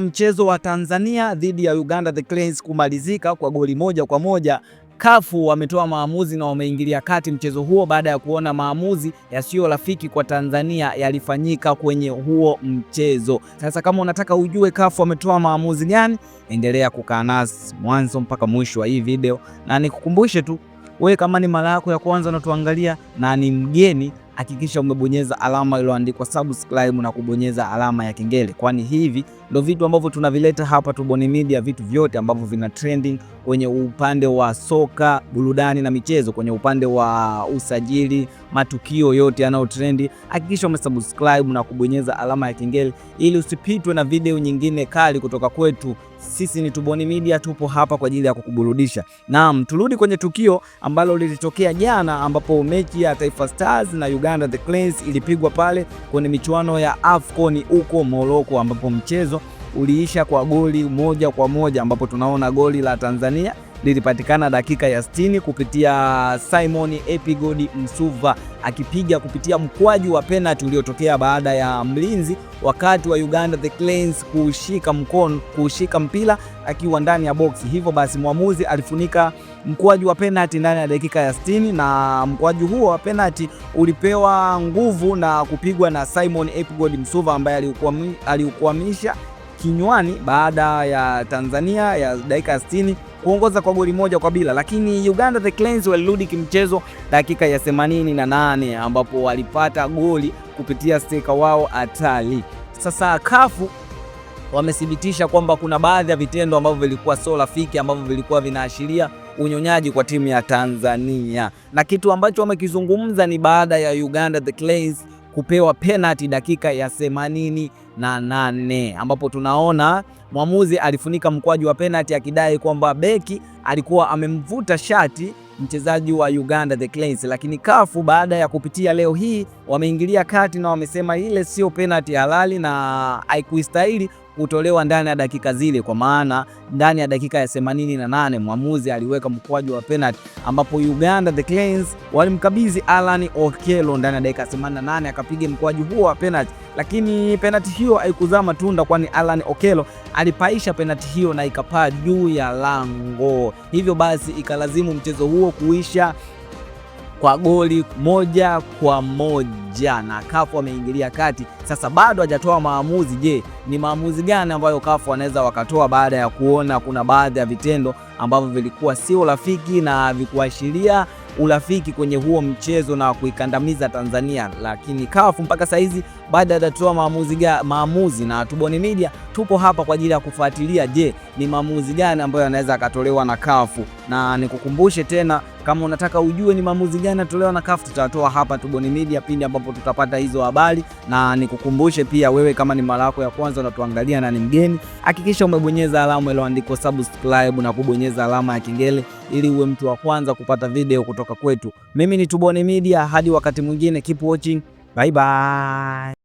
Mchezo wa Tanzania dhidi ya Uganda The Cranes kumalizika kwa goli 1-1, CAF wametoa maamuzi na wameingilia kati mchezo huo baada ya kuona maamuzi yasiyo rafiki kwa Tanzania yalifanyika kwenye huo mchezo. Sasa kama unataka ujue CAF wametoa maamuzi gani, endelea kukaa nasi mwanzo mpaka mwisho wa hii video, na nikukumbushe tu wewe, kama ni mara yako ya kwanza unatuangalia na ni mgeni, hakikisha umebonyeza alama iliyoandikwa subscribe na kubonyeza alama ya kengele, kwani hivi ndio vitu ambavyo tunavileta hapa Tubone Media, vitu vyote ambavyo vina trending kwenye upande wa soka, burudani na michezo, kwenye upande wa usajili, matukio yote yanayo trendi. Hakikisha umesubscribe na kubonyeza alama ya kengele ili usipitwe na video nyingine kali kutoka kwetu. Sisi ni Tubone Media, tupo hapa kwa ajili ya kukuburudisha. Naam, turudi kwenye tukio ambalo lilitokea jana, ambapo mechi ya Taifa Stars na Uganda The Cranes ilipigwa pale kwenye michuano ya AFCON huko Morocco, ambapo mchezo uliisha kwa goli 1-1, ambapo tunaona goli la Tanzania lilipatikana dakika ya 60 kupitia Simon Epigodi Msuva akipiga kupitia mkwaju wa penalty uliotokea baada ya mlinzi wakati wa Uganda The Cranes kushika mpira akiwa ndani ya box. Hivyo basi mwamuzi alifunika mkwaju wa penalty ndani ya dakika ya 60, na mkwaju huo wa penalty ulipewa nguvu na kupigwa na Simon Epigodi Msuva ambaye aliukwamisha kinywani baada ya Tanzania ya dakika ya 60 kuongoza kwa goli 1-0, lakini Uganda The Cranes walirudi kimchezo dakika ya 88 ambapo walipata goli kupitia steka wao Atali. Sasa CAF wamethibitisha kwamba kuna baadhi ya vitendo ambavyo vilikuwa sio rafiki, ambavyo vilikuwa vinaashiria unyonyaji kwa timu ya Tanzania, na kitu ambacho wamekizungumza ni baada ya Uganda The Cranes kupewa penalty dakika ya 88 ambapo tunaona mwamuzi alifunika mkwaju wa penalty akidai kwamba beki alikuwa amemvuta shati mchezaji wa Uganda The Cranes, lakini CAF baada ya kupitia leo hii wameingilia kati na wamesema ile sio penalty halali na haikustahili kutolewa ndani ya dakika zile, kwa maana ndani ya dakika ya 88 mwamuzi aliweka mkwaju wa penalty ambapo Uganda The Cranes walimkabidhi Alan Okello ndani ya dakika 88 akapiga mkwaju huo wa penalty, lakini penalty hiyo haikuzaa matunda, kwani Alan Okello alipaisha penalty hiyo na ikapaa juu ya lango. Hivyo basi ikalazimu mchezo huo kuisha kwa goli 1-1 na CAF wameingilia kati. Sasa bado hajatoa maamuzi. Je, ni maamuzi gani ambayo CAF wanaweza wakatoa baada ya kuona kuna baadhi ya vitendo ambavyo vilikuwa sio rafiki na vikuashiria urafiki kwenye huo mchezo na kuikandamiza Tanzania? Lakini CAF mpaka saizi baada ya kutoa maamuzi, na Tubone Media tupo hapa kwa ajili ya kufuatilia, je, ni maamuzi gani ambayo yanaweza akatolewa na CAF. Na nikukumbushe tena, kama unataka ujue ni maamuzi gani yanatolewa na CAF, tutatoa hapa Tubone Media pindi ambapo tutapata hizo habari. Na nikukumbushe pia wewe, kama ni mara yako ya kwanza unatuangalia na ni mgeni, hakikisha umebonyeza alama iliyoandikwa subscribe na kubonyeza alama ya kengele ili uwe mtu wa kwanza kupata video kutoka kwetu. Mimi ni Tubone Media, hadi wakati mwingine, keep watching, bye bye.